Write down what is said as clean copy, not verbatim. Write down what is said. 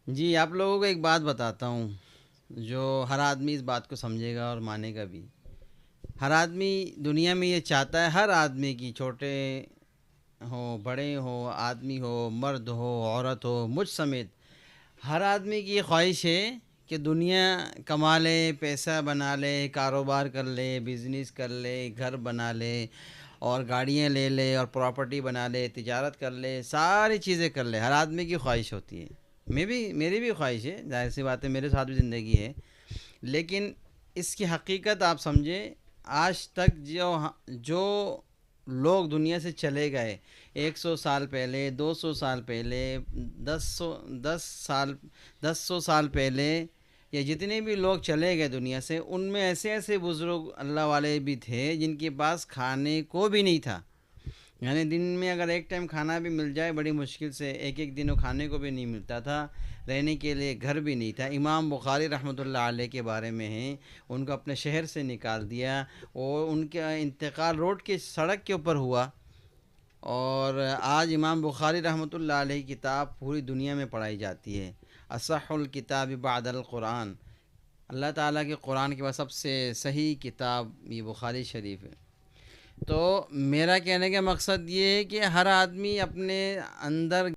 جی آپ لوگوں کو ایک بات بتاتا ہوں، جو ہر آدمی اس بات کو سمجھے گا اور مانے گا بھی۔ ہر آدمی دنیا میں یہ چاہتا ہے، ہر آدمی کی، چھوٹے ہو بڑے ہو، آدمی ہو مرد ہو عورت ہو، مجھ سمیت ہر آدمی کی یہ خواہش ہے کہ دنیا کما لے، پیسہ بنا لے، کاروبار کر لے، بزنس کر لے، گھر بنا لے اور گاڑیاں لے لے اور پراپرٹی بنا لے، تجارت کر لے، ساری چیزیں کر لے۔ ہر آدمی کی خواہش ہوتی ہے، میری بھی خواہش ہے، ظاہر سی بات ہے، میرے ساتھ بھی زندگی ہے۔ لیکن اس کی حقیقت آپ سمجھیں، آج تک جو لوگ دنیا سے چلے گئے، 100 سال پہلے، 200 سال پہلے، دس سو دس سال 100 سال پہلے، یا جتنے بھی لوگ چلے گئے دنیا سے، ان میں ایسے ایسے بزرگ اللہ والے بھی تھے جن کے پاس کھانے کو بھی نہیں تھا۔ یعنی دن میں اگر ایک ٹائم کھانا بھی مل جائے بڑی مشکل سے، ایک ایک دنوں کھانے کو بھی نہیں ملتا تھا، رہنے کے لیے گھر بھی نہیں تھا۔ امام بخاری رحمۃ اللہ علیہ کے بارے میں ہیں، ان کو اپنے شہر سے نکال دیا اور ان کا انتقال روڈ کے سڑک کے اوپر ہوا، اور آج امام بخاری رحمۃ اللہ علیہ کی کتاب پوری دنیا میں پڑھائی جاتی ہے۔ اصح الکتاب بعد القرآن، اللہ تعالیٰ کے قرآن کے بعد سب سے صحیح کتاب یہ بخاری شریف ہے۔ تو میرا کہنے کا مقصد یہ ہے کہ ہر آدمی اپنے اندر